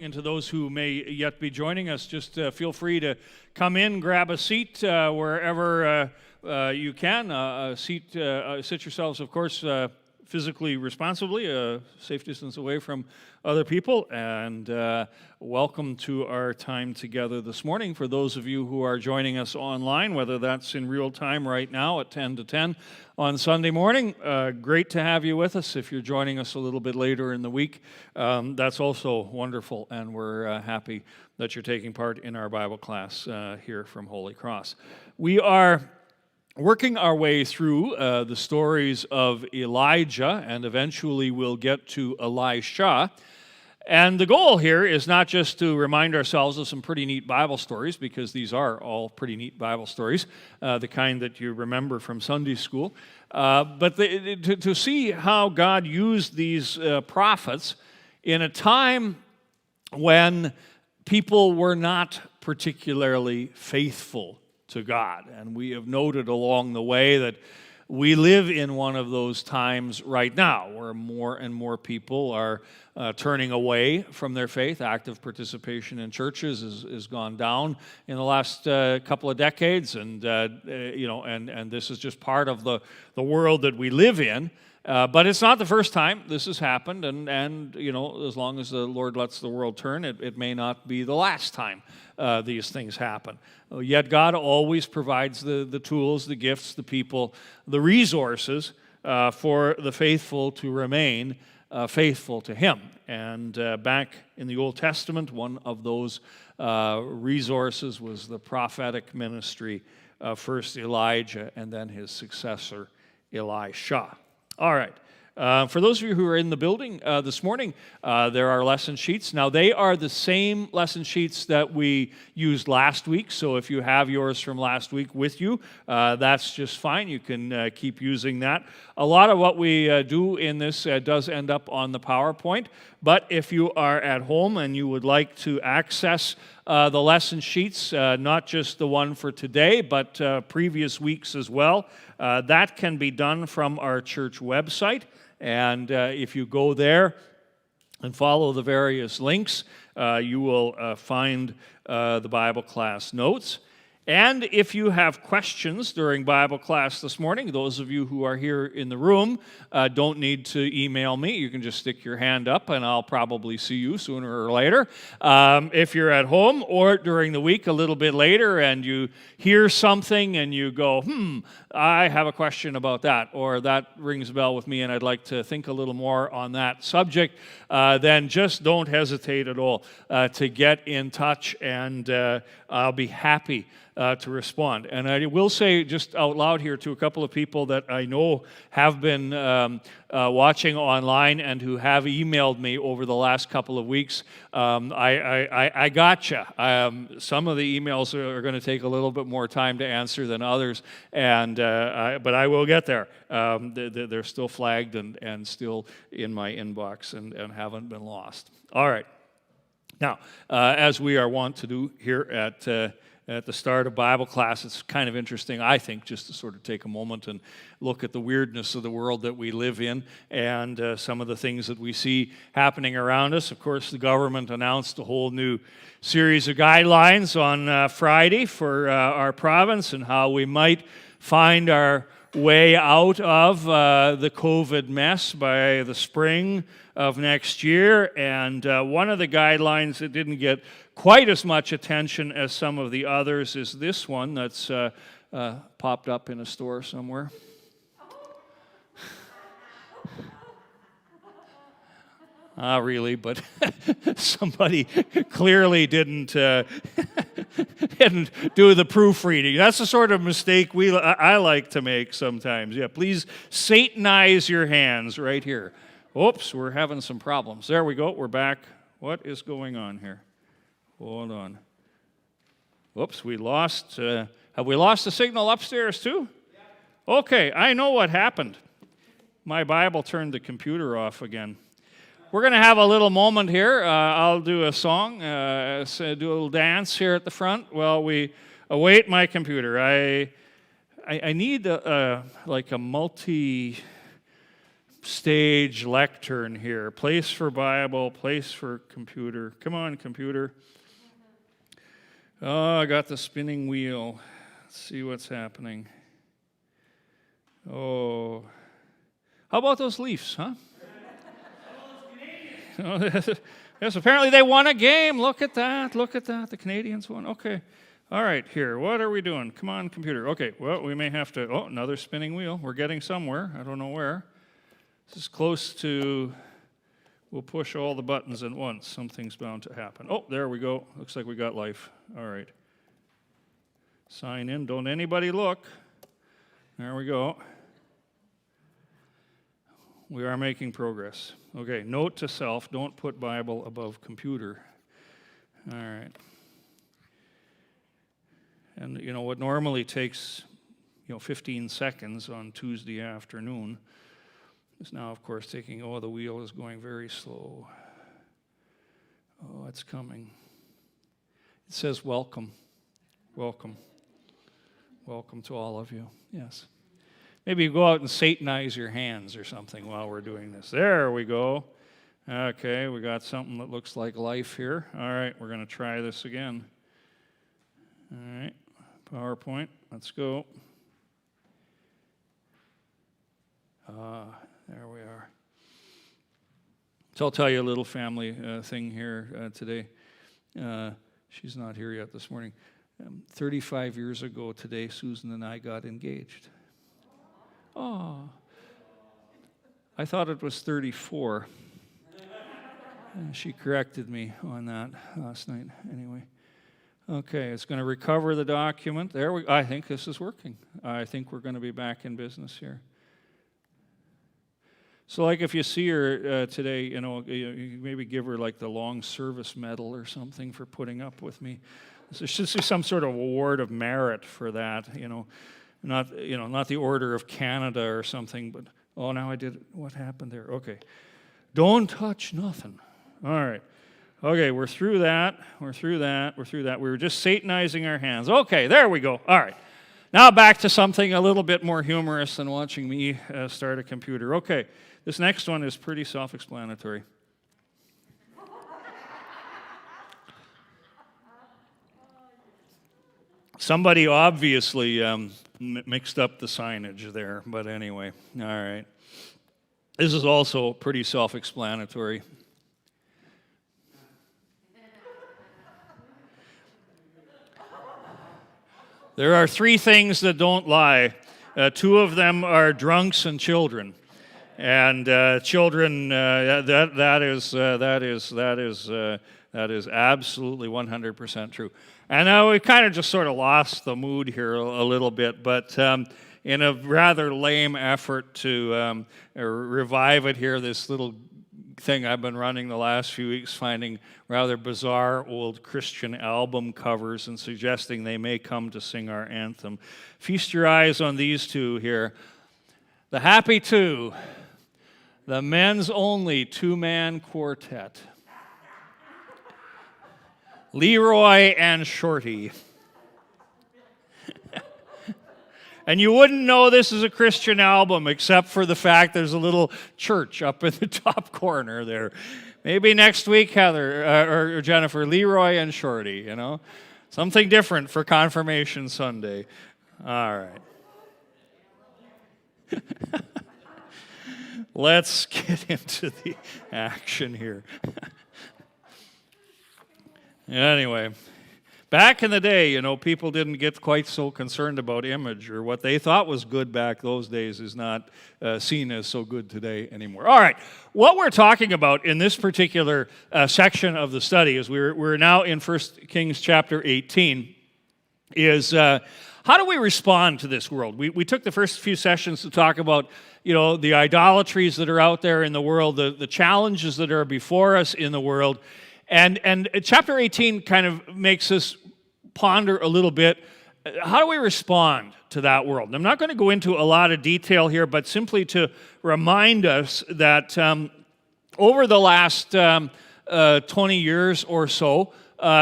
And to those who may yet be joining us, just feel free to come in, grab a seat wherever you can. Sit yourselves, of course, physically responsibly, safe distance away from other people, and welcome to our time together this morning. For those of you who are joining us online, whether that's in real time right now at 10 to 10 on Sunday morning, great to have you with us. If you're joining us a little bit later in the week, that's also wonderful, and we're happy that you're taking part in our Bible class here from Holy Cross. We are working our way through the stories of Elijah, and eventually we'll get to Elisha. And the goal here is not just to remind ourselves of some pretty neat Bible stories, because these are all pretty neat Bible stories, the kind that you remember from Sunday school, but to see how God used these prophets in a time when people were not particularly faithful to God. And we have noted along the way that we live in one of those times right now where more and more people are turning away from their faith. Active participation in churches has gone down in the last couple of decades, and and this is just part of the world that we live in. But it's not the first time this has happened, and as long as the Lord lets the world turn, it may not be the last time these things happen. Yet God always provides the tools, the gifts, the people, the resources for the faithful to remain faithful to Him. And back in the Old Testament, one of those resources was the prophetic ministry of first Elijah and then his successor, Elisha. All right. For those of you who are in the building this morning, there are lesson sheets. Now, they are the same lesson sheets that we used last week, so if you have yours from last week with you, that's just fine. You can keep using that. A lot of what we do in this does end up on the PowerPoint, but if you are at home and you would like to access the lesson sheets, not just the one for today, but previous weeks as well, that can be done from our church website. And if you go there and follow the various links, you will find the Bible class notes. And if you have questions during Bible class this morning, those of you who are here in the room don't need to email me. You can just stick your hand up, and I'll probably see you sooner or later. If you're at home or during the week a little bit later and you hear something and you go, I have a question about that, or that rings a bell with me and I'd like to think a little more on that subject, then just don't hesitate at all to get in touch, and I'll be happy to respond. And I will say just out loud here to a couple of people that I know have been watching online and who have emailed me over the last couple of weeks, I gotcha. Some of the emails are going to take a little bit more time to answer than others, and but I will get there. They're still flagged and still in my inbox and haven't been lost. All right. Now, as we are wont to do here at the start of Bible class, it's kind of interesting, I think, just to sort of take a moment and look at the weirdness of the world that we live in and some of the things that we see happening around us. Of course, the government announced a whole new series of guidelines on Friday for our province and how we might find our way out of the COVID mess by the spring of next year. And one of the guidelines that didn't get quite as much attention as some of the others is this one that's popped up in a store somewhere. Really, but somebody clearly didn't do the proofreading. That's the sort of mistake I like to make sometimes. Yeah, please Satanize your hands right here. Oops, we're having some problems. There we go, we're back. What is going on here? Hold on. Whoops, we lost. Have we lost the signal upstairs too? Yeah. Okay, I know what happened. My Bible turned the computer off again. We're going to have a little moment here. I'll do a song, do a little dance here at the front while we await my computer. I need like a multi stage lectern here. Place for Bible, place for computer. Come on, computer. Oh, I got the spinning wheel. Let's see what's happening. Oh. How about those Leafs, huh? Yes, apparently they won a game. Look at that. Look at that. The Canadians won. Okay. All right, here. What are we doing? Come on, computer. Okay, well, we may have to... Oh, another spinning wheel. We're getting somewhere. I don't know where. This is close to... We'll push all the buttons at once. Something's bound to happen. Oh, there we go. Looks like we got life. All right. Sign in. Don't anybody look. There we go. We are making progress. Okay, note to self, don't put Bible above computer. All right. And, what normally takes, 15 seconds on Tuesday afternoon is now, of course, taking, the wheel is going very slow. Oh, it's coming. It says welcome. Welcome. Welcome to all of you. Yes. Maybe you go out and Satanize your hands or something while we're doing this. There we go. Okay, we got something that looks like life here. All right, we're going to try this again. All right, PowerPoint, let's go. There we are. So I'll tell you a little family thing here today. She's not here yet this morning. 35 years ago today, Susan and I got engaged. Oh, I thought it was 34. She corrected me on that last night. Anyway, okay, it's going to recover the document. I think this is working. I think we're going to be back in business here. So, like, if you see her today, you maybe give her like the long service medal or something for putting up with me. There should be some sort of award of merit for that. Not the Order of Canada or something, but, now I did it. What happened there? Okay. Don't touch nothing. All right. Okay, we're through that. We're through that. We were just Satanizing our hands. Okay, there we go. All right. Now back to something a little bit more humorous than watching me start a computer. Okay, this next one is pretty self-explanatory. Somebody obviously mixed up the signage there, but anyway, all right. This is also pretty self-explanatory. There are three things that don't lie. Two of them are drunks and children, and children. That is absolutely 100% true. And now we kind of just sort of lost the mood here a little bit, but in a rather lame effort to revive it here, this little thing I've been running the last few weeks, finding rather bizarre old Christian album covers and suggesting they may come to sing our anthem. Feast your eyes on these two here. The Happy Two, the men's only two-man quartet. Leroy and Shorty. And you wouldn't know this is a Christian album except for the fact there's a little church up in the top corner there. Maybe next week, Heather or Jennifer, Leroy and Shorty, Something different for Confirmation Sunday. All right. Let's get into the action here. Anyway, back in the day, people didn't get quite so concerned about image, or what they thought was good back those days is not seen as so good today anymore. All right, what we're talking about in this particular section of the study is we're now in 1 Kings chapter 18, is how do we respond to this world? We took the first few sessions to talk about the idolatries that are out there in the world, the challenges that are before us in the world. And chapter 18 kind of makes us ponder a little bit, how do we respond to that world? And I'm not going to go into a lot of detail here, but simply to remind us that over the last 20 years or so,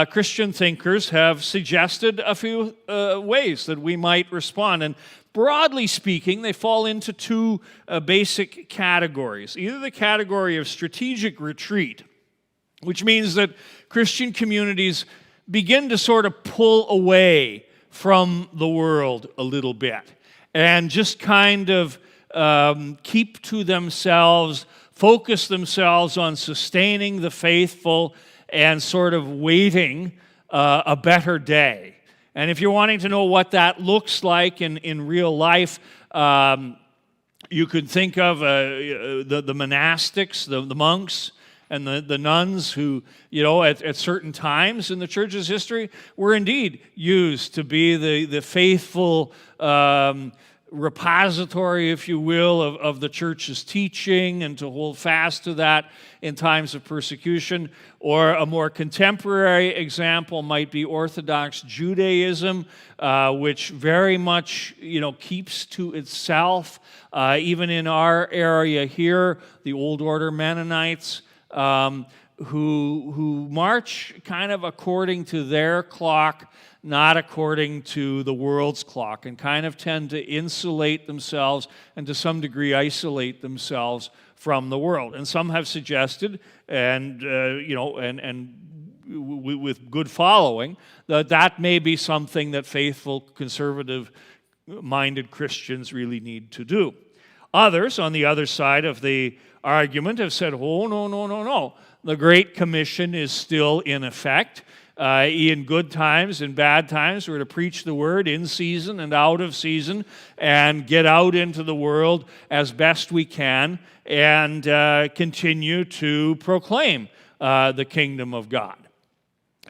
Christian thinkers have suggested a few ways that we might respond. And broadly speaking, they fall into two basic categories. Either the category of strategic retreat, which means that Christian communities begin to sort of pull away from the world a little bit and just kind of keep to themselves, focus themselves on sustaining the faithful and sort of waiting a better day. And if you're wanting to know what that looks like in real life, you could think of the monastics, the monks, and the nuns who, at certain times in the church's history were indeed used to be the faithful repository, if you will, of the church's teaching and to hold fast to that in times of persecution. Or a more contemporary example might be Orthodox Judaism, which very much, keeps to itself. Even in our area here, the Old Order Mennonites, who march kind of according to their clock, not according to the world's clock, and kind of tend to insulate themselves and to some degree isolate themselves from the world. And some have suggested, and with good following, that may be something that faithful, conservative-minded Christians really need to do. Others, on the other side of the argument, have said, oh, no. The Great Commission is still in effect. In good times and bad times, we're to preach the word in season and out of season and get out into the world as best we can and continue to proclaim the kingdom of God.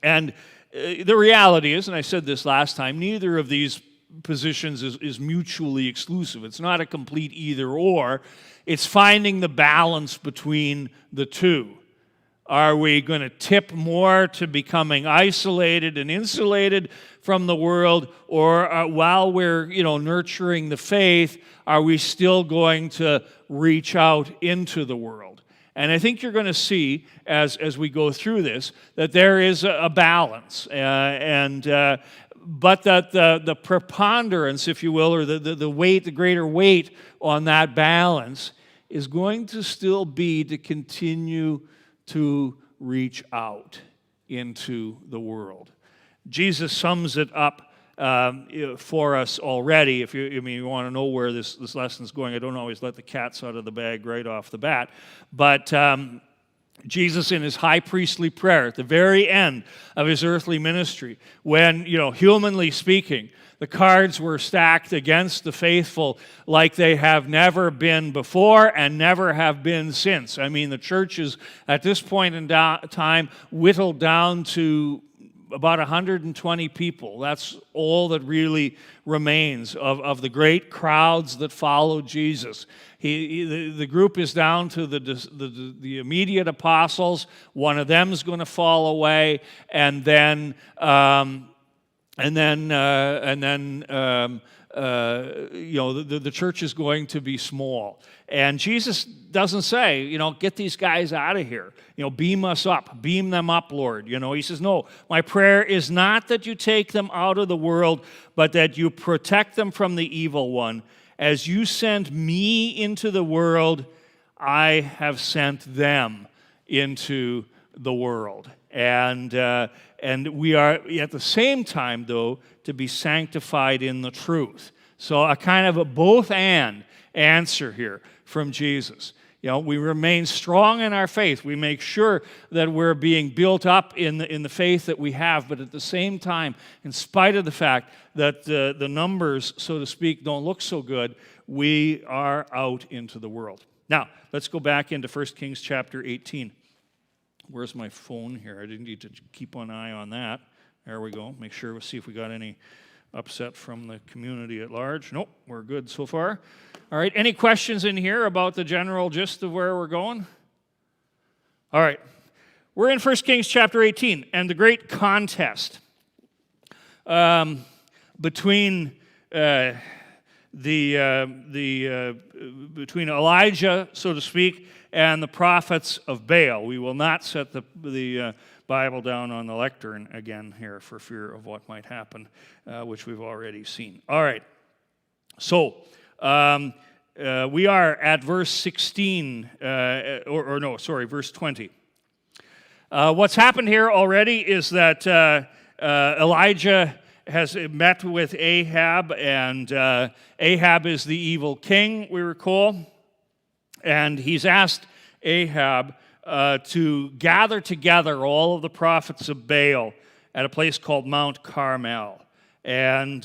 And the reality is, and I said this last time, neither of these positions is mutually exclusive. It's not a complete either or. It's finding the balance between the two. Are we going to tip more to becoming isolated and insulated from the world, or while we're nurturing the faith, are we still going to reach out into the world? And I think you're going to see as we go through this that there is a balance, but that the preponderance, if you will, or the weight, the greater weight on that balance is going to still be to continue to reach out into the world. Jesus sums it up for us already. If you want to know where this lesson's going, I don't always let the cats out of the bag right off the bat. But Jesus, in his high priestly prayer at the very end of his earthly ministry, when, humanly speaking, the cards were stacked against the faithful like they have never been before and never have been since. I mean, the church is, at this point in time, whittled down to about 120 people. That's all that really remains of the great crowds that followed Jesus. The group is down to the immediate apostles. One of them is going to fall away, and then the church is going to be small. And Jesus doesn't say, get these guys out of here. Beam us up. Beam them up, Lord. He says, no, my prayer is not that you take them out of the world, but that you protect them from the evil one. As you sent me into the world, I have sent them into the world. And we are, at the same time, though, to be sanctified in the truth. So a kind of a both-and answer here from Jesus. We remain strong in our faith. We make sure that we're being built up in the faith that we have, but at the same time, in spite of the fact that the numbers, so to speak, don't look so good, we are out into the world. Now, let's go back into 1 Kings chapter 18. Where's my phone here? I didn't need to keep an eye on that. There we go. Make sure we'll see if we got any upset from the community at large. Nope, we're good so far. All right, any questions in here about the general gist of where we're going? All right, we're in 1 Kings chapter 18, and the great contest between between Elijah, so to speak, and the prophets of Baal. We will not set the Bible down on the lectern again here for fear of what might happen, which we've already seen. All right. So we are at verse 16, verse 20. What's happened here already is that Elijah has met with Ahab, and Ahab is the evil king, we recall, and he's asked Ahab to gather together all of the prophets of Baal at a place called Mount Carmel. And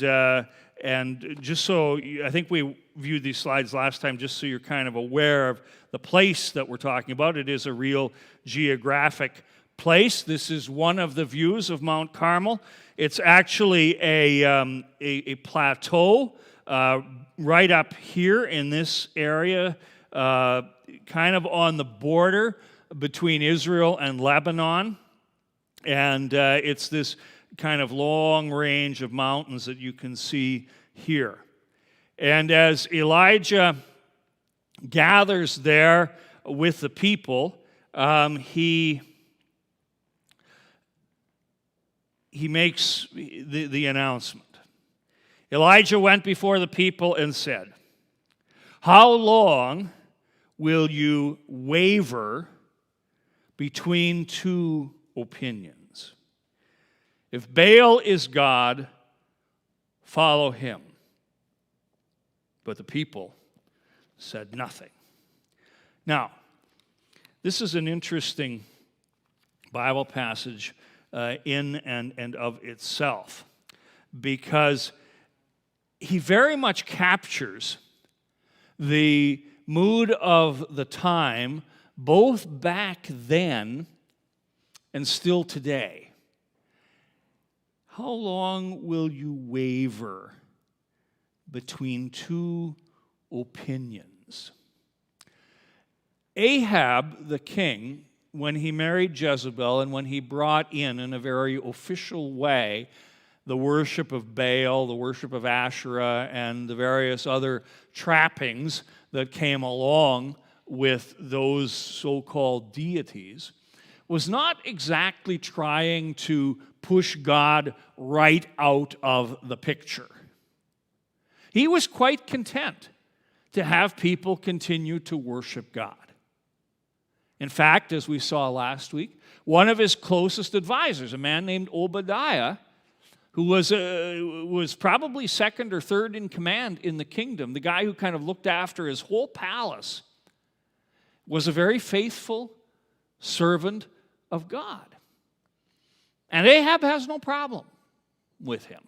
just so, I think we viewed these slides last time, just so you're kind of aware of the place that we're talking about. It is a real geographic place. This is one of the views of Mount Carmel. It's actually a plateau right up here in this area, kind of on the border between Israel and Lebanon. And it's this kind of long range of mountains that you can see here. And as Elijah gathers there with the people, he makes the announcement. Elijah went before the people and said, "How long will you waver between two opinions? If Baal is God, follow him." But the people said nothing. Now, this is an interesting Bible passage in and of itself, because he very much captures the mood of the time, both back then and still today. How long will you waver between two opinions? Ahab, the king, when he married Jezebel and when he brought in a very official way, the worship of Baal, the worship of Asherah, and the various other trappings that came along with those so-called deities, was not exactly trying to push God right out of the picture. He was quite content to have people continue to worship God. In fact, as we saw last week, one of his closest advisors, a man named Obadiah, who was probably second or third in command in the kingdom, the guy who kind of looked after his whole palace, was a very faithful servant of God. And Ahab has no problem with him.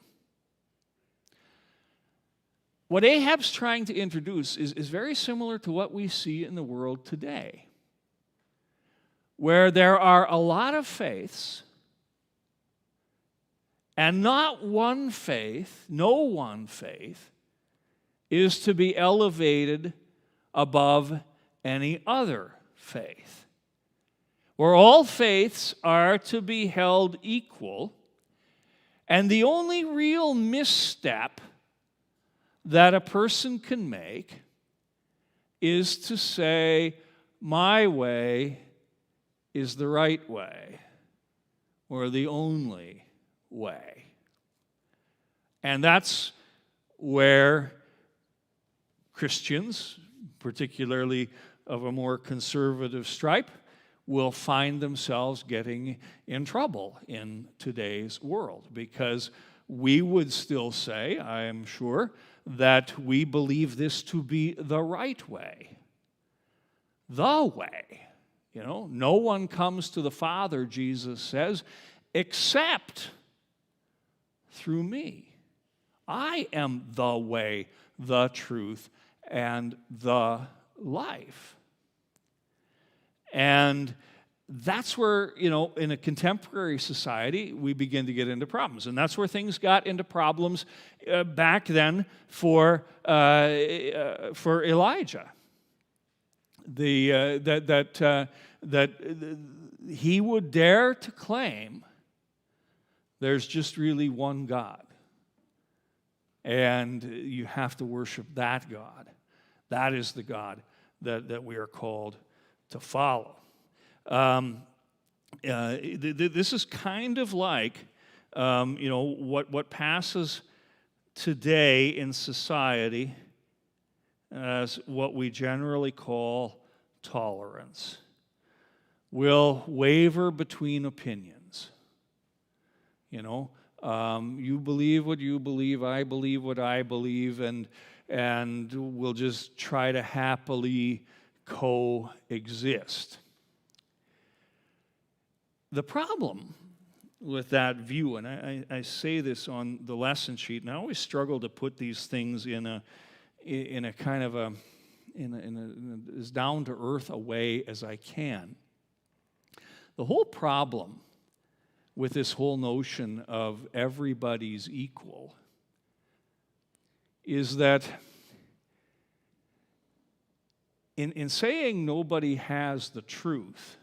What Ahab's trying to introduce is very similar to what we see in the world today, where there are a lot of faiths, and no one faith is to be elevated above any other faith, where all faiths are to be held equal, and the only real misstep that a person can make is to say, my way is the right way, or the only way. And that's where Christians, particularly of a more conservative stripe, will find themselves getting in trouble in today's world, because we would still say, I am sure, that we believe this to be the right way. The way. You know, no one comes to the Father, Jesus says, except through me. I am the way, the truth, and the life. And that's where, you know, in a contemporary society, we begin to get into problems. And that's where things got into problems back then for Elijah. That he would dare to claim there's just really one God. And you have to worship that God. That is the God that we are called to follow. This is kind of like, what passes today in society as what we generally call tolerance. We'll waver between opinions. You believe what you believe, I believe what I believe, and we'll just try to happily coexist. The problem with that view, and I say this on the lesson sheet, and I always struggle to put these things in a kind of as down to earth a way as I can. The whole problem with this whole notion of everybody's equal is that in saying nobody has the truth,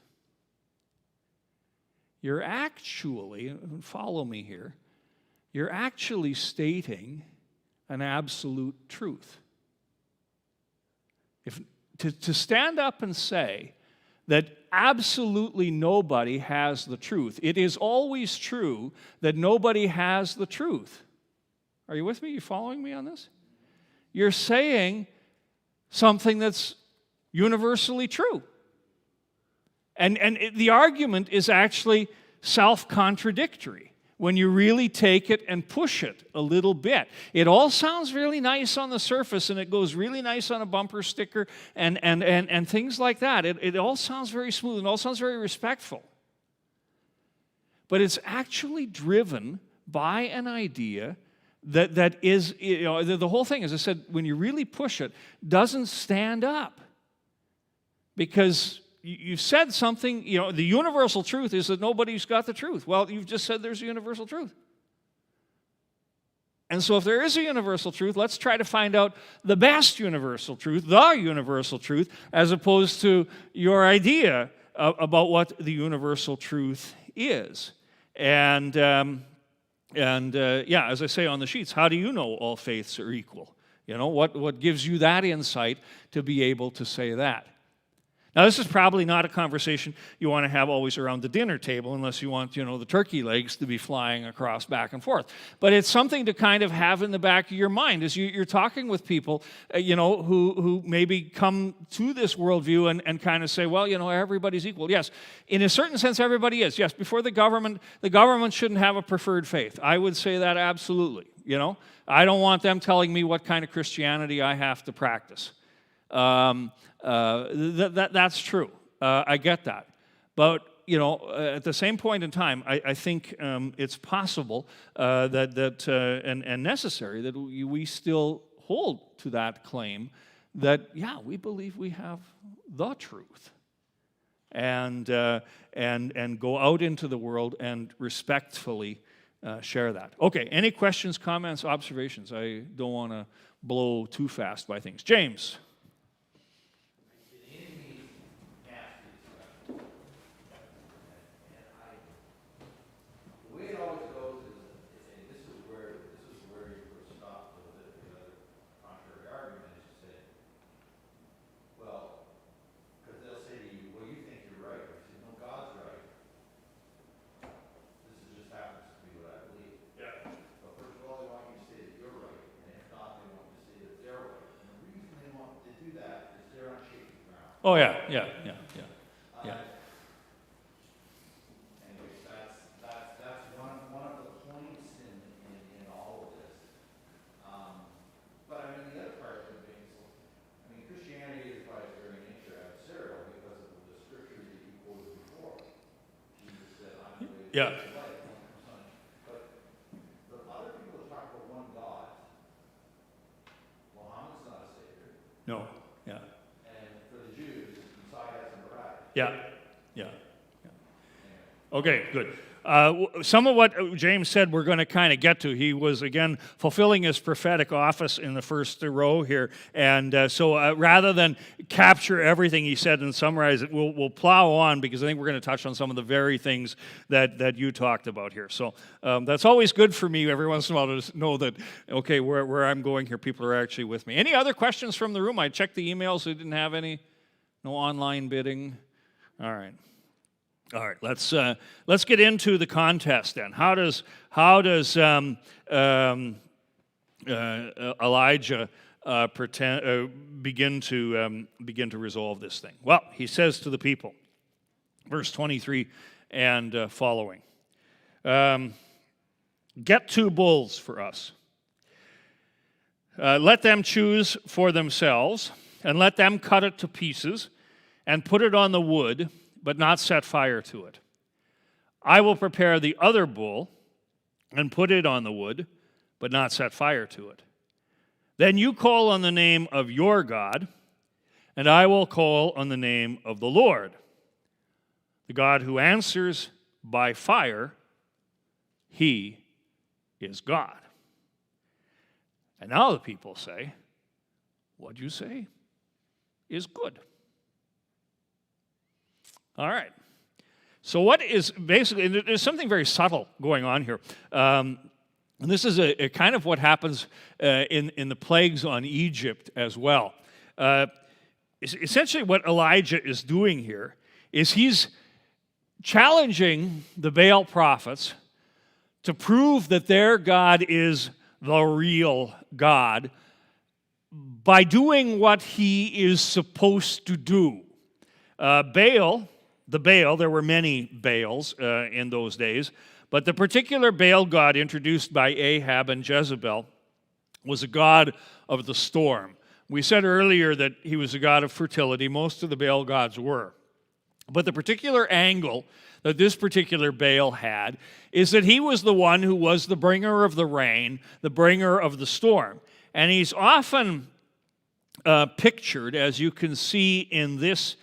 you're actually, follow me here, you're actually stating an absolute truth. To stand up and say that absolutely nobody has the truth, it is always true that nobody has the truth. Are you with me? You following me on this? You're saying something that's universally true. And the argument is actually self-contradictory when you really take it and push it a little bit. It all sounds really nice on the surface, and it goes really nice on a bumper sticker and things like that. It all sounds very smooth and all sounds very respectful. But it's actually driven by an idea that is, the whole thing, as I said, when you really push it, doesn't stand up. Because you've said something, the universal truth is that nobody's got the truth. Well, you've just said there's a universal truth. And so if there is a universal truth, let's try to find out the best universal truth, the universal truth, as opposed to your idea about what the universal truth is. And as I say on the sheets, how do you know all faiths are equal? What gives you that insight to be able to say that? Now, this is probably not a conversation you want to have always around the dinner table unless you want, the turkey legs to be flying across back and forth. But it's something to kind of have in the back of your mind as you're talking with people, who maybe come to this worldview and kind of say, well, everybody's equal. Yes, in a certain sense, everybody is. Yes, before the government shouldn't have a preferred faith. I would say that absolutely. I don't want them telling me what kind of Christianity I have to practice. That's true. I get that. But, at the same point in time, I think it's possible and necessary that we still hold to that claim that, we believe we have the truth. And go out into the world and respectfully share that. Okay, any questions, comments, observations? I don't want to blow too fast by things. James. Oh, yeah. Anyways, that's one of the points in all of this. But the other part of it is, Christianity is by its very nature adversarial because of the scripture that you quoted before. Jesus said, I'm the way, the truth, and the life. But other people talk about one God. Muhammad's not a savior. No. Yeah. Okay, good. some of what James said we're going to kind of get to. He was, again, fulfilling his prophetic office in the first row here. And so rather than capture everything he said and summarize it, we'll plow on, because I think we're going to touch on some of the very things that you talked about here. So that's always good for me every once in a while to know that, okay, where I'm going here, people are actually with me. Any other questions from the room? I checked the emails. We didn't have any. No online bidding. All right. All right, let's get into the contest then. How does Elijah begin to resolve this thing? Well, he says to the people, verse 23 and following, "Get 2 bulls for us. Let them choose for themselves, and let them cut it to pieces, and put it on the wood, but not set fire to it. I will prepare the other bull and put it on the wood, but not set fire to it. Then you call on the name of your God, and I will call on the name of the Lord. The God who answers by fire, he is God." And now the people say, "What you say is good." All right. So what is basically, there's something very subtle going on here. And this is a kind of what happens in the plagues on Egypt as well. Essentially what Elijah is doing here is he's challenging the Baal prophets to prove that their God is the real God by doing what he is supposed to do. Baal, there were many Baals in those days, but the particular Baal god introduced by Ahab and Jezebel was a god of the storm. We said earlier that he was a god of fertility. Most of the Baal gods were. But the particular angle that this particular Baal had is that he was the one who was the bringer of the rain, the bringer of the storm. And he's often pictured, as you can see in this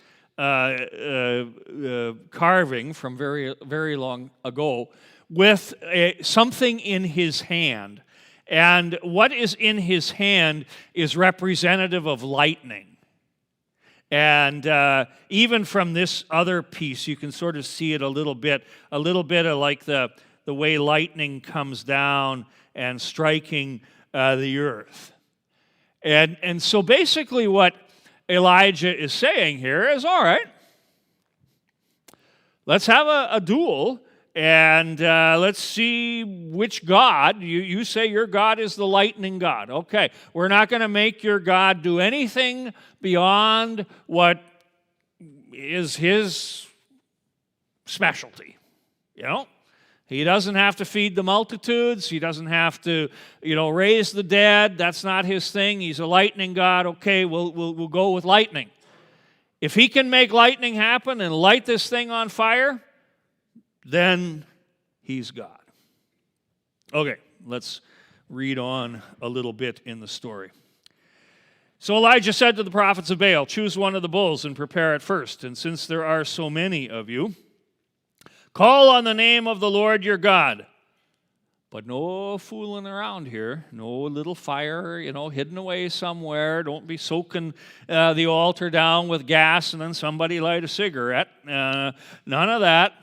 carving from very, very long ago, with something in his hand. And what is in his hand is representative of lightning. And even from this other piece, you can sort of see it a little bit of like the way lightning comes down and striking the earth. And so basically what Elijah is saying here is, all right, let's have a duel, and let's see which God. You say your God is the lightning God. Okay, we're not going to make your God do anything beyond what is his specialty. You know? He doesn't have to feed the multitudes. He doesn't have to, raise the dead. That's not his thing. He's a lightning God. Okay, we'll go with lightning. If he can make lightning happen and light this thing on fire, then he's God. Okay, let's read on a little bit in the story. So Elijah said to the prophets of Baal, "Choose one of the bulls and prepare it first. And since there are so many of you, call on the name of the Lord your God." But no fooling around here. No little fire, hidden away somewhere. Don't be soaking the altar down with gas and then somebody light a cigarette. None of that.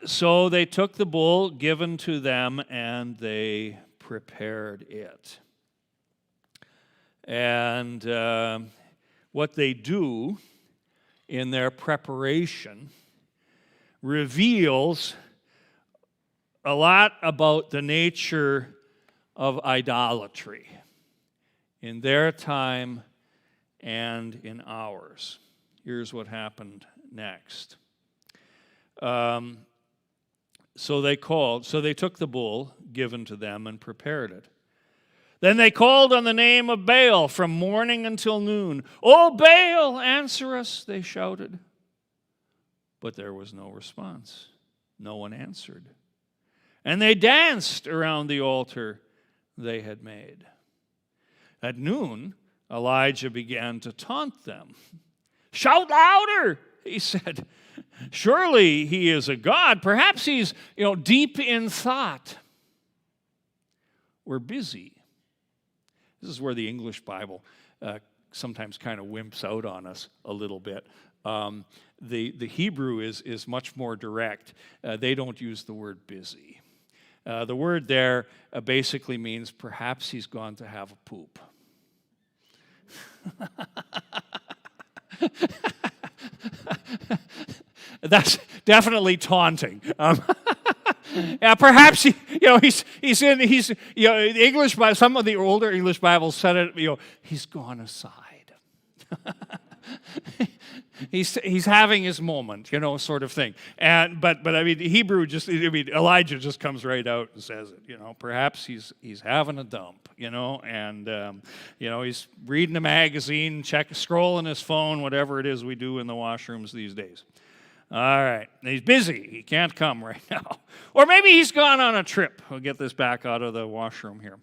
So they took the bull given to them and they prepared it. And what they do in their preparation reveals a lot about the nature of idolatry in their time and in ours. Here's what happened next. So they took the bull given to them and prepared it. Then they called on the name of Baal from morning until noon. "O Baal, answer us," they shouted. But there was no response. No one answered. And they danced around the altar they had made. At noon, Elijah began to taunt them. "Shout louder! He said, surely he is a god. Perhaps he's, deep in thought. We're busy. This is where the English Bible sometimes kind of wimps out on us a little bit. The Hebrew is much more direct. They don't use the word busy. The word there basically means perhaps he's gone to have a poop. That's definitely taunting. Yeah, perhaps he's in the English Bible. Some of the older English Bibles said it. He's gone aside. He's having his moment, sort of thing. But I mean, Hebrew Elijah just comes right out and says it. Perhaps he's having a dump, and he's reading a magazine, scrolling his phone, whatever it is we do in the washrooms these days. All right, he's busy. He can't come right now. Or maybe he's gone on a trip. We'll get this back out of the washroom here.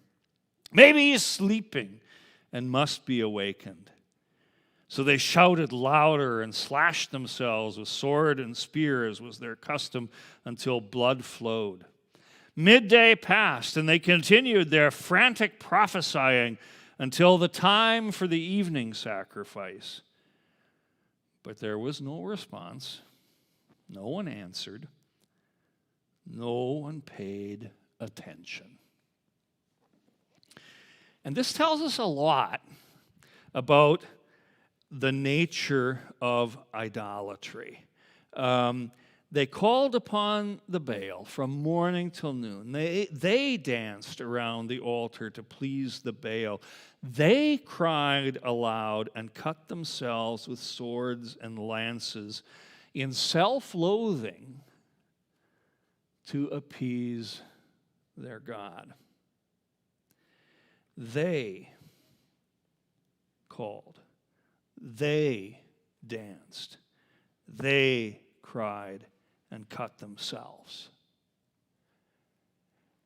Maybe he's sleeping and must be awakened. So they shouted louder and slashed themselves with sword and spear, as was their custom, until blood flowed. Midday passed, and they continued their frantic prophesying until the time for the evening sacrifice. But there was no response. No one answered. No one paid attention. And this tells us a lot about the nature of idolatry. They called upon the Baal from morning till noon. They danced around the altar to please the Baal. They cried aloud and cut themselves with swords and lances in self-loathing to appease their God. They called. They danced. They cried and cut themselves.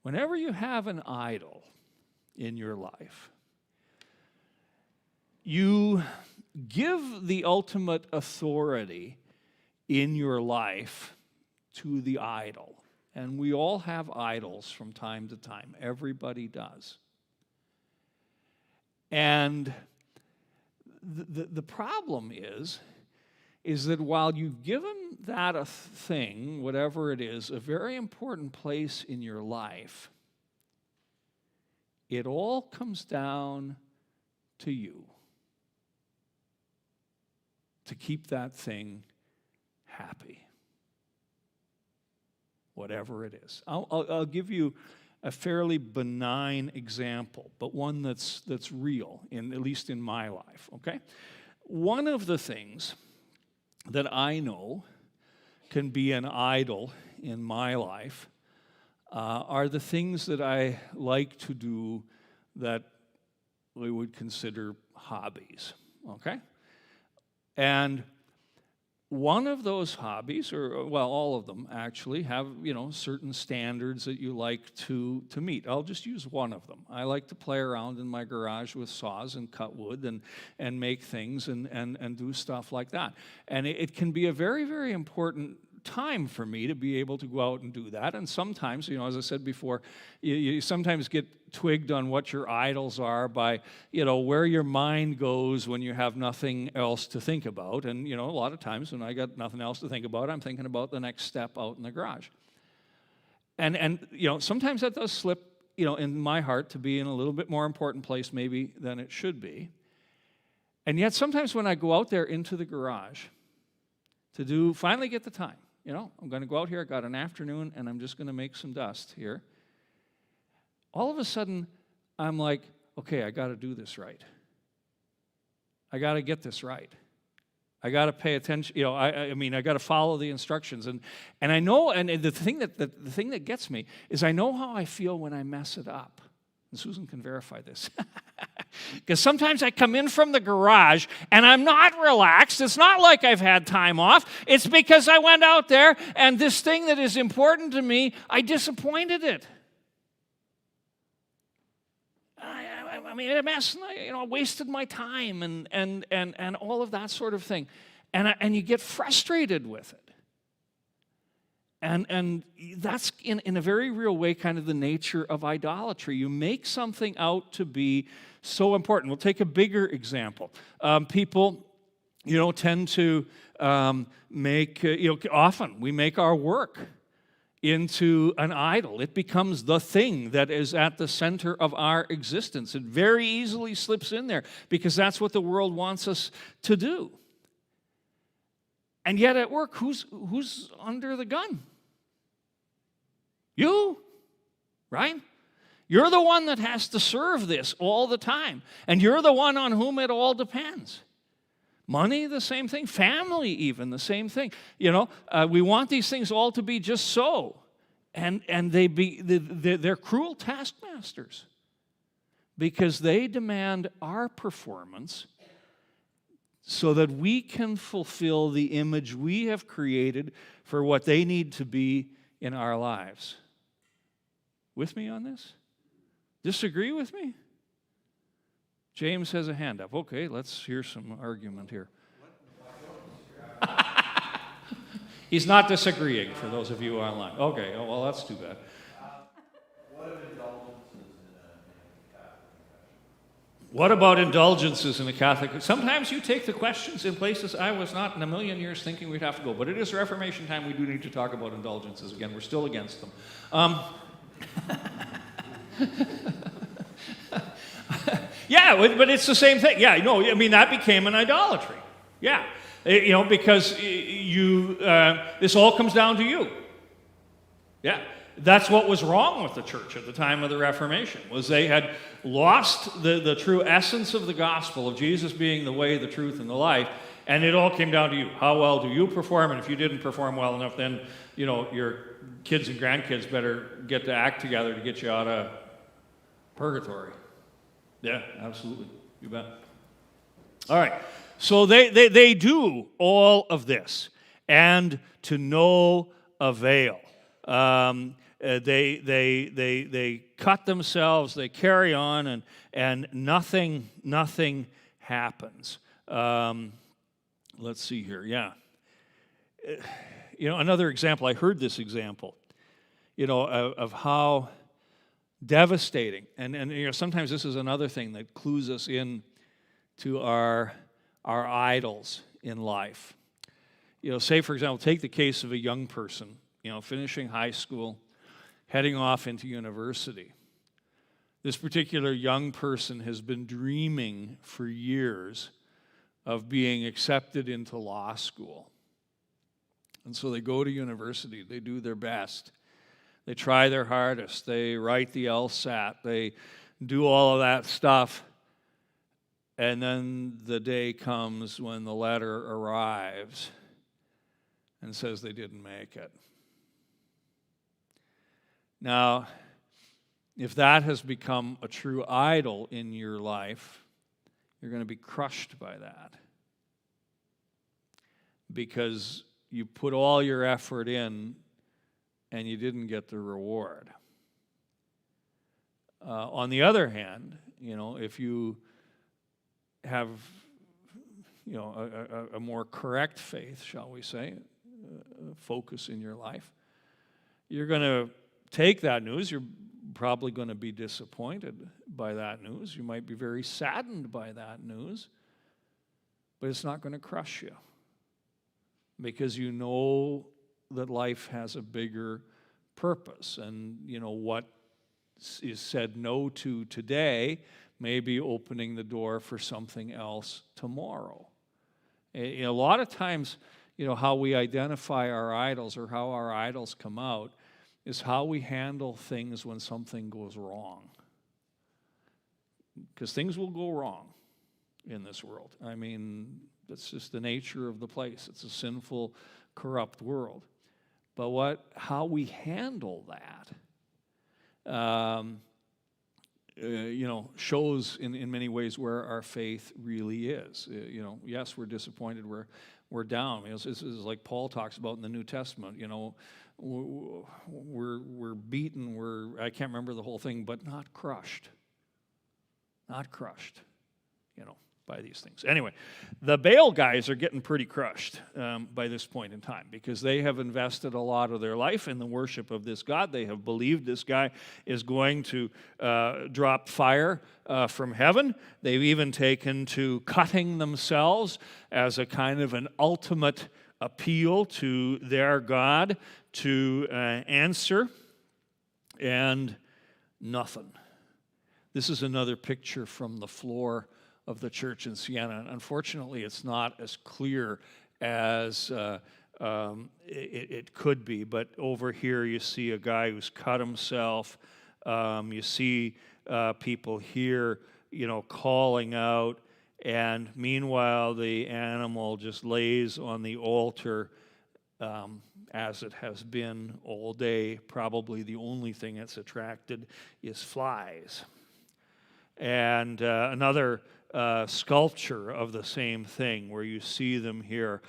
Whenever you have an idol in your life, you give the ultimate authority in your life to the idol. And we all have idols from time to time. Everybody does. And the problem is that while you've given that a thing, whatever it is, a very important place in your life, it all comes down to you to keep that thing happy, whatever it is. I'll give you a fairly benign example, but one that's real, at least in my life, okay? One of the things that I know can be an idol in my life are the things that I like to do that we would consider hobbies, okay? And one of those hobbies, all of them actually, have certain standards that you like to meet. I'll just use one of them. I like to play around in my garage with saws and cut wood and make things and do stuff like that. And it can be a very, very important time for me to be able to go out and do that. And sometimes, as I said before, you sometimes get twigged on what your idols are by, where your mind goes when you have nothing else to think about. And, a lot of times when I got nothing else to think about, I'm thinking about the next step out in the garage. And sometimes that does slip, in my heart to be in a little bit more important place maybe than it should be. And yet sometimes when I go out there into the garage to finally get the time, I'm going to go out here, I got an afternoon, and I'm just going to make some dust here. All of a sudden, I'm like, okay, I got to do this right. I got to get this right. I got to pay attention. I got to follow the instructions. And I know, and the thing that gets me is I know how I feel when I mess it up. And Susan can verify this. Because sometimes I come in from the garage and I'm not relaxed. It's not like I've had time off. It's because I went out there and this thing that is important to me, I disappointed it. I made a mess and I wasted my time and all of that sort of thing. And you get frustrated with it. And that's, in a very real way, kind of the nature of idolatry. You make something out to be so important. We'll take a bigger example. People, tend to make, often we make our work into an idol. It becomes the thing that is at the center of our existence. It very easily slips in there because that's what the world wants us to do. And yet at work, who's under the gun? You, right? You're the one that has to serve this all the time. And you're the one on whom it all depends. Money, the same thing. Family, even, the same thing. We want these things all to be just so. And they're cruel taskmasters because they demand our performance so that we can fulfill the image we have created for what they need to be in our lives. With me on this? Disagree with me? James has a hand up. Okay, let's hear some argument here. He's not disagreeing, for those of you online. Okay, well, that's too bad. What of indulgences in a Catholic confession? What about indulgences in the Catholic? Sometimes you take the questions in places I was not in a million years thinking we'd have to go. But it is Reformation time. We do need to talk about indulgences again. We're still against them. Yeah, but it's the same thing. Yeah, that became an idolatry. Yeah, because this all comes down to you. Yeah, that's what was wrong with the church at the time of the Reformation, was they had lost the true essence of the gospel of Jesus being the way, the truth, and the life, and it all came down to you. How well do you perform? And if you didn't perform well enough, then your kids and grandkids better get to act together to get you out of purgatory. Yeah, absolutely. You bet. All right. So they do all of this, and to no avail. They cut themselves, they carry on, and nothing happens. Let's see here. Yeah. Another example, I heard this example, of how devastating, and sometimes this is another thing that clues us in to our idols in life. Say, for example, take the case of a young person, finishing high school, heading off into university. This particular young person has been dreaming for years of being accepted into law school. And so they go to university, they do their best. They try their hardest. They write the LSAT. They do all of that stuff. And then the day comes when the letter arrives and says they didn't make it. Now, if that has become a true idol in your life, you're going to be crushed by that. Because you put all your effort in and you didn't get the reward. On the other hand, if you have, a more correct faith, shall we say, focus in your life, you're going to take that news. You're probably going to be disappointed by that news. You might be very saddened by that news, but it's not going to crush you because you know that life has a bigger purpose, and what is said no to today may be opening the door for something else tomorrow. A lot of times, how we identify our idols or how our idols come out is how we handle things when something goes wrong. Because things will go wrong in this world. I mean, that's just the nature of the place. It's a sinful, corrupt world. But how we handle that, shows in many ways where our faith really is. Yes, we're disappointed, we're down. This is like Paul talks about in the New Testament. We're beaten. I can't remember the whole thing, but not crushed. Not crushed. by these things. Anyway, the Baal guys are getting pretty crushed by this point in time because they have invested a lot of their life in the worship of this god. They have believed this guy is going to drop fire from heaven. They've even taken to cutting themselves as a kind of an ultimate appeal to their god to answer, and nothing. This is another picture from the floor of the church in Siena. And unfortunately, it's not as clear as it could be. But over here, you see a guy who's cut himself. You see people here, calling out. And meanwhile, the animal just lays on the altar as it has been all day. Probably the only thing that's attracted is flies. And another sculpture of the same thing, where you see them here,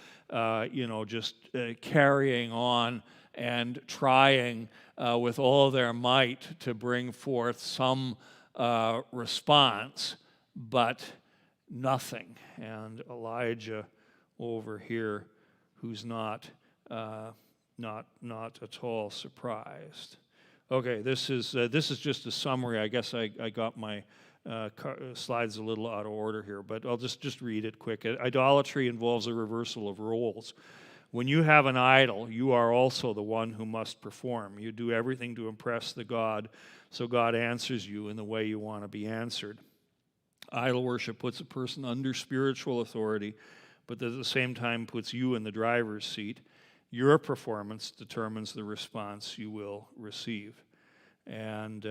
just carrying on and trying with all their might to bring forth some response, but nothing. And Elijah over here, who's not at all surprised. Okay, this is just a summary. I guess I got my slides a little out of order here, but I'll just read it quick. Idolatry involves a reversal of roles. When you have an idol, you are also the one who must perform. You do everything to impress the God, so God answers you in the way you want to be answered. Idol worship puts a person under spiritual authority, but at the same time puts you in the driver's seat. Your performance determines the response you will receive. And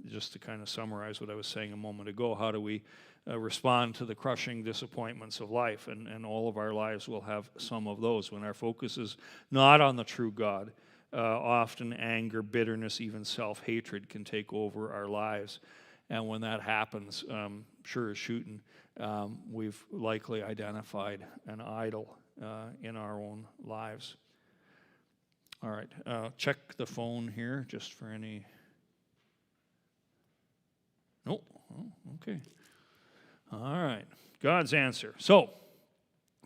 just to kind of summarize what I was saying a moment ago, how do we respond to the crushing disappointments of life? And all of our lives will have some of those. When our focus is not on the true God, often anger, bitterness, even self-hatred can take over our lives. And when that happens, sure as shooting, we've likely identified an idol in our own lives. All right, check the phone here just for any... Oh, okay. All right. God's answer. So,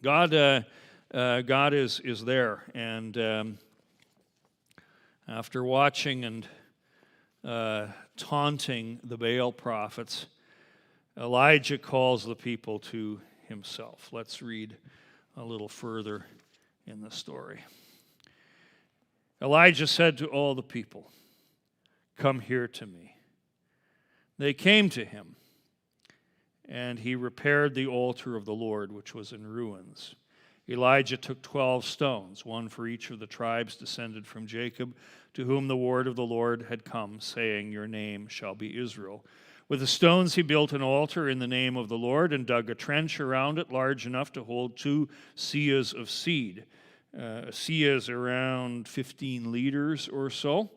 God is there, and after watching and taunting the Baal prophets, Elijah calls the people to himself. Let's read a little further in the story. Elijah said to all the people, "Come here to me." They came to him, and he repaired the altar of the Lord, which was in ruins. Elijah took 12 stones, one for each of the tribes descended from Jacob, to whom the word of the Lord had come, saying, "Your name shall be Israel." With the stones he built an altar in the name of the Lord and dug a trench around it large enough to hold 2 seahs of seed. A seah is around 15 liters or so.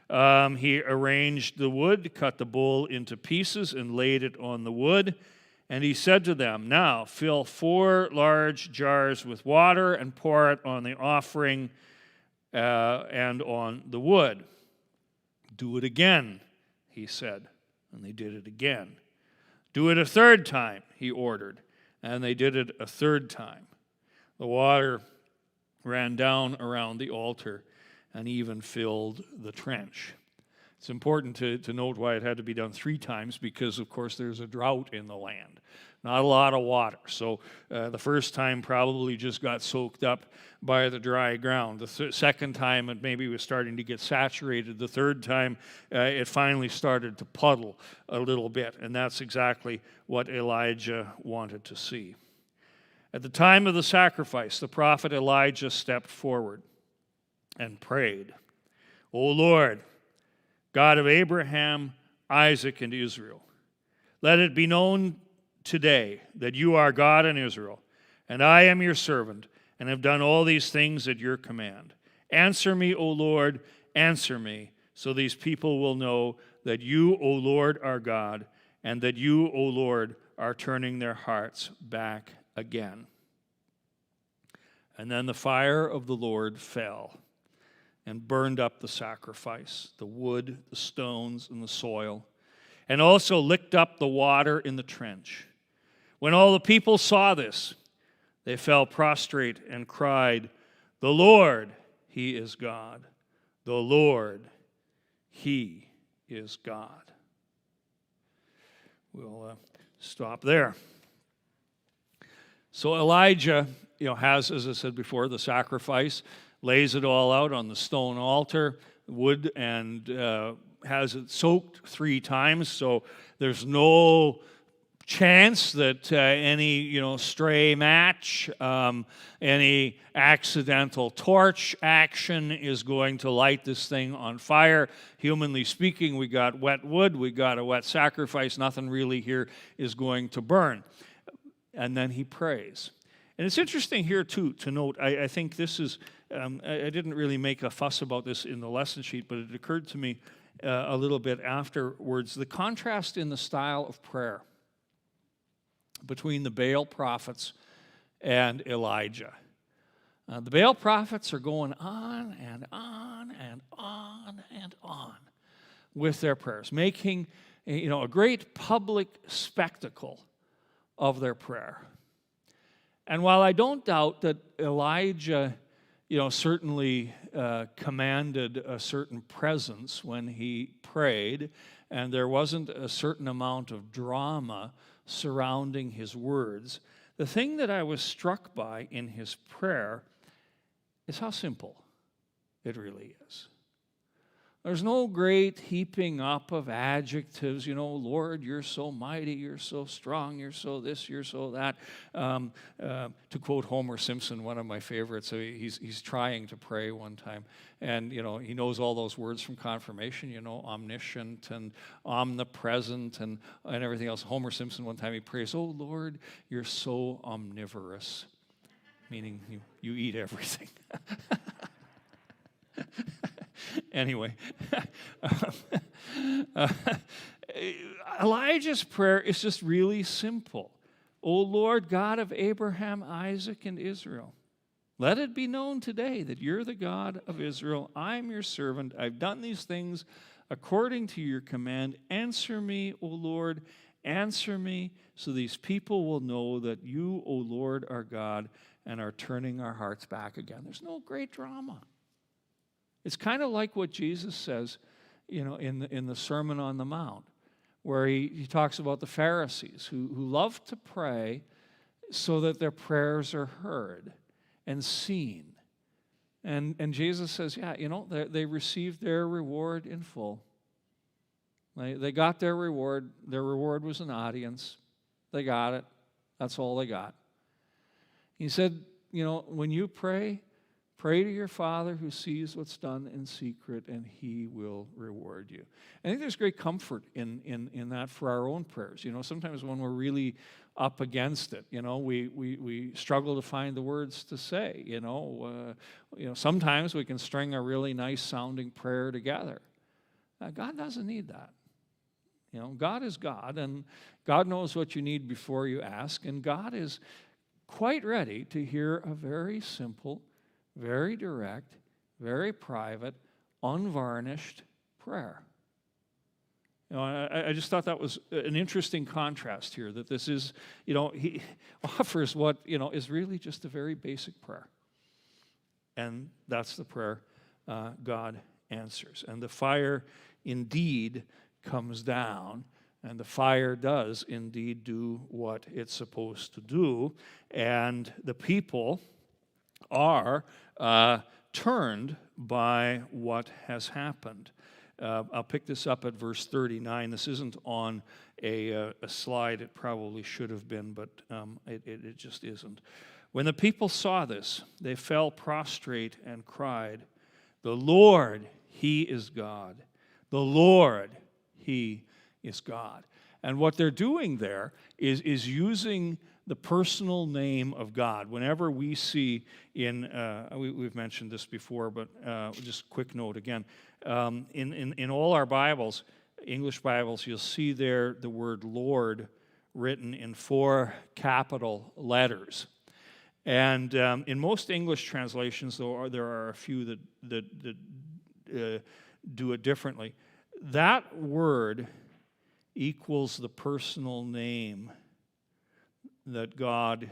He arranged the wood, cut the bull into pieces, and laid it on the wood. And he said to them, "Now fill 4 large jars with water and pour it on the offering and on the wood." "Do it again," he said, and they did it again. "Do it a 3rd time," he ordered, and they did it a 3rd time. The water ran down around the altar and even filled the trench. It's important to note why it had to be done 3 times, because, of course, there's a drought in the land. Not a lot of water. So the first time probably just got soaked up by the dry ground. The second time it maybe was starting to get saturated. The 3rd time it finally started to puddle a little bit. And that's exactly what Elijah wanted to see. At the time of the sacrifice, the prophet Elijah stepped forward and prayed, "O Lord, God of Abraham, Isaac, and Israel, let it be known today that you are God in Israel, and I am your servant, and have done all these things at your command. Answer me, O Lord, answer me, so these people will know that you, O Lord, are God, and that you, O Lord, are turning their hearts back again." And then the fire of the Lord fell and burned up the sacrifice, the wood, the stones, and the soil, and also licked up the water in the trench. When all the people saw this, they fell prostrate and cried, "The Lord, He is God. The Lord, He is God." We'll stop there. So Elijah, has, as I said before, the sacrifice, lays it all out on the stone altar, wood, and has it soaked 3 times. So there's no chance that any stray match, any accidental torch action is going to light this thing on fire. Humanly speaking, we got wet wood, we got a wet sacrifice, nothing really here is going to burn. And then he prays. And it's interesting here too to note, I think this is, I didn't really make a fuss about this in the lesson sheet, but it occurred to me a little bit afterwards, the contrast in the style of prayer between the Baal prophets and Elijah. The Baal prophets are going on and on and on and on with their prayers, making a great public spectacle of their prayer. And while I don't doubt that Elijah, certainly commanded a certain presence when he prayed, and there wasn't a certain amount of drama surrounding his words, the thing that I was struck by in his prayer is how simple it really is. There's no great heaping up of adjectives, Lord, you're so mighty, you're so strong, you're so this, you're so that. To quote Homer Simpson, one of my favorites, so he's trying to pray one time, and he knows all those words from confirmation, omniscient and omnipresent and everything else. Homer Simpson one time he prays, "Oh Lord, you're so omnivorous," meaning you eat everything. Anyway, Elijah's prayer is just really simple. "O Lord, God of Abraham, Isaac, and Israel, let it be known today that you're the God of Israel. I'm your servant. I've done these things according to your command. Answer me, O Lord, answer me, so these people will know that you, O Lord, are God and are turning our hearts back again." There's no great drama. It's kind of like what Jesus says, in the Sermon on the Mount, where he talks about the Pharisees who love to pray so that their prayers are heard and seen. And Jesus says, they received their reward in full. They got their reward. Their reward was an audience. They got it. That's all they got. He said, when you pray to your Father who sees what's done in secret, and He will reward you. I think there's great comfort in that for our own prayers. Sometimes when we're really up against it, we struggle to find the words to say. Sometimes we can string a really nice sounding prayer together. God doesn't need that. God is God, and God knows what you need before you ask, and God is quite ready to hear a very simple, very direct, very private, unvarnished prayer. I just thought that was an interesting contrast here, that this is, he offers what, is really just a very basic prayer. And that's the prayer God answers. And the fire indeed comes down, and the fire does indeed do what it's supposed to do, and the people are turned by what has happened. I'll pick this up at verse 39. This isn't on a slide. It probably should have been, but it just isn't. When the people saw this, they fell prostrate and cried, "The Lord, He is God. The Lord, He is God." And what they're doing there is using the personal name of God. Whenever we see we've mentioned this before, but just a quick note again. In all our Bibles, English Bibles, you'll see there the word Lord written in 4 capital letters. And in most English translations, though, there are a few that do it differently. That word equals the personal name that God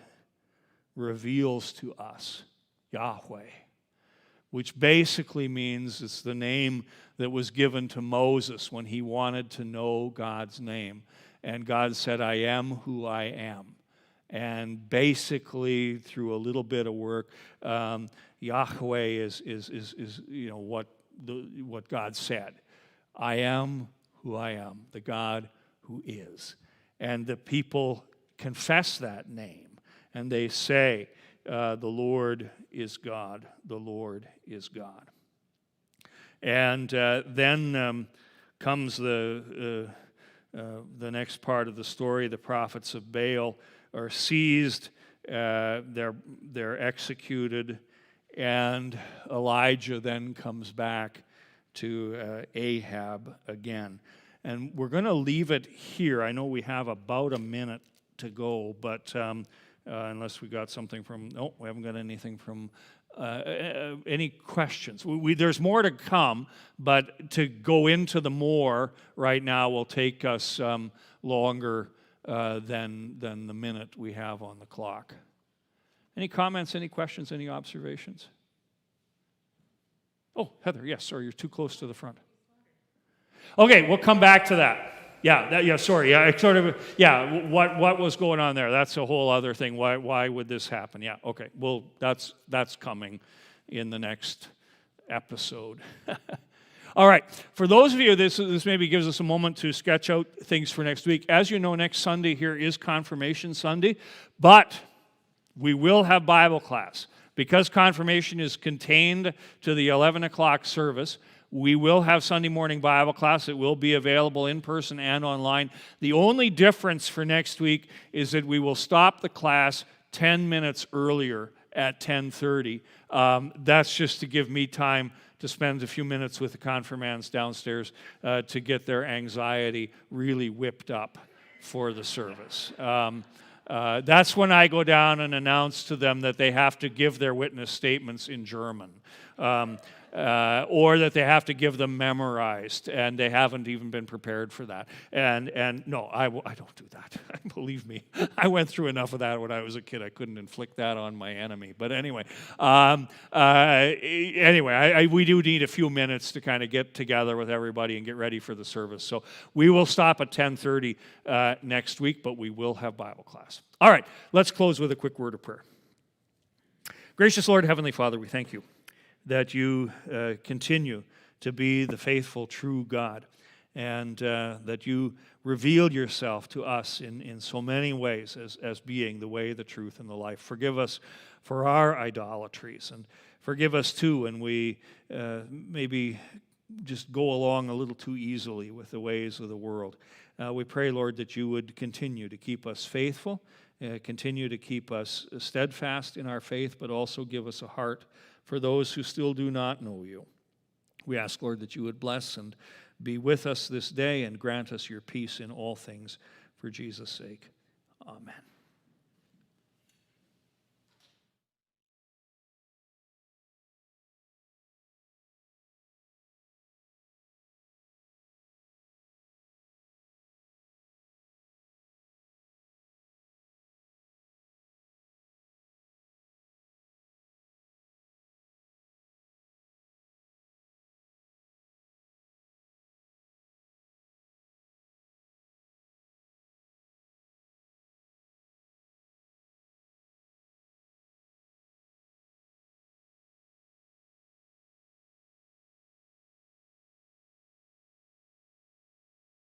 reveals to us, Yahweh, which basically means it's the name that was given to Moses when he wanted to know God's name. And God said, I am who I am. And basically, through a little bit of work, Yahweh is what God said. I am who I am, the God who is. And the people confess that name, and they say, the Lord is God, the Lord is God. And then comes the next part of the story. The prophets of Baal are seized, they're executed, and Elijah then comes back to Ahab again. And we're going to leave it here. I know we have about a minute to go, but unless we got something from, no, we haven't got anything from any questions. There's more to come, but to go into the more right now will take us longer than the minute we have on the clock. Any comments, any questions, any observations? Oh, Heather, yes, sorry, you're too close to the front. Okay, we'll come back to that. What was going on there? That's a whole other thing. Why would this happen? Yeah, okay. Well, that's coming in the next episode. All right. For those of you, this maybe gives us a moment to sketch out things for next week. As you know, next Sunday here is Confirmation Sunday, but we will have Bible class. Because confirmation is contained to the 11 o'clock service, we will have Sunday morning Bible class. It will be available in person and online. The only difference for next week is that we will stop the class 10 minutes earlier at 10:30. That's just to give me time to spend a few minutes with the confirmands downstairs to get their anxiety really whipped up for the service. That's when I go down and announce to them that they have to give their witness statements in German. Or that they have to give them memorized, and they haven't even been prepared for that. And no, I don't do that. Believe me, I went through enough of that when I was a kid. I couldn't inflict that on my enemy. But anyway, we do need a few minutes to kind of get together with everybody and get ready for the service. So we will stop at 10:30 next week, but we will have Bible class. All right, let's close with a quick word of prayer. Gracious Lord, Heavenly Father, we thank you that you continue to be the faithful, true God, and that you revealed yourself to us in so many ways as being the way, the truth, and the life. Forgive us for our idolatries, and forgive us too when we maybe just go along a little too easily with the ways of the world. We pray, Lord, that you would continue to keep us faithful, continue to keep us steadfast in our faith, but also give us a heart for those who still do not know you. We ask, Lord, that you would bless and be with us this day and grant us your peace in all things for Jesus' sake. Amen.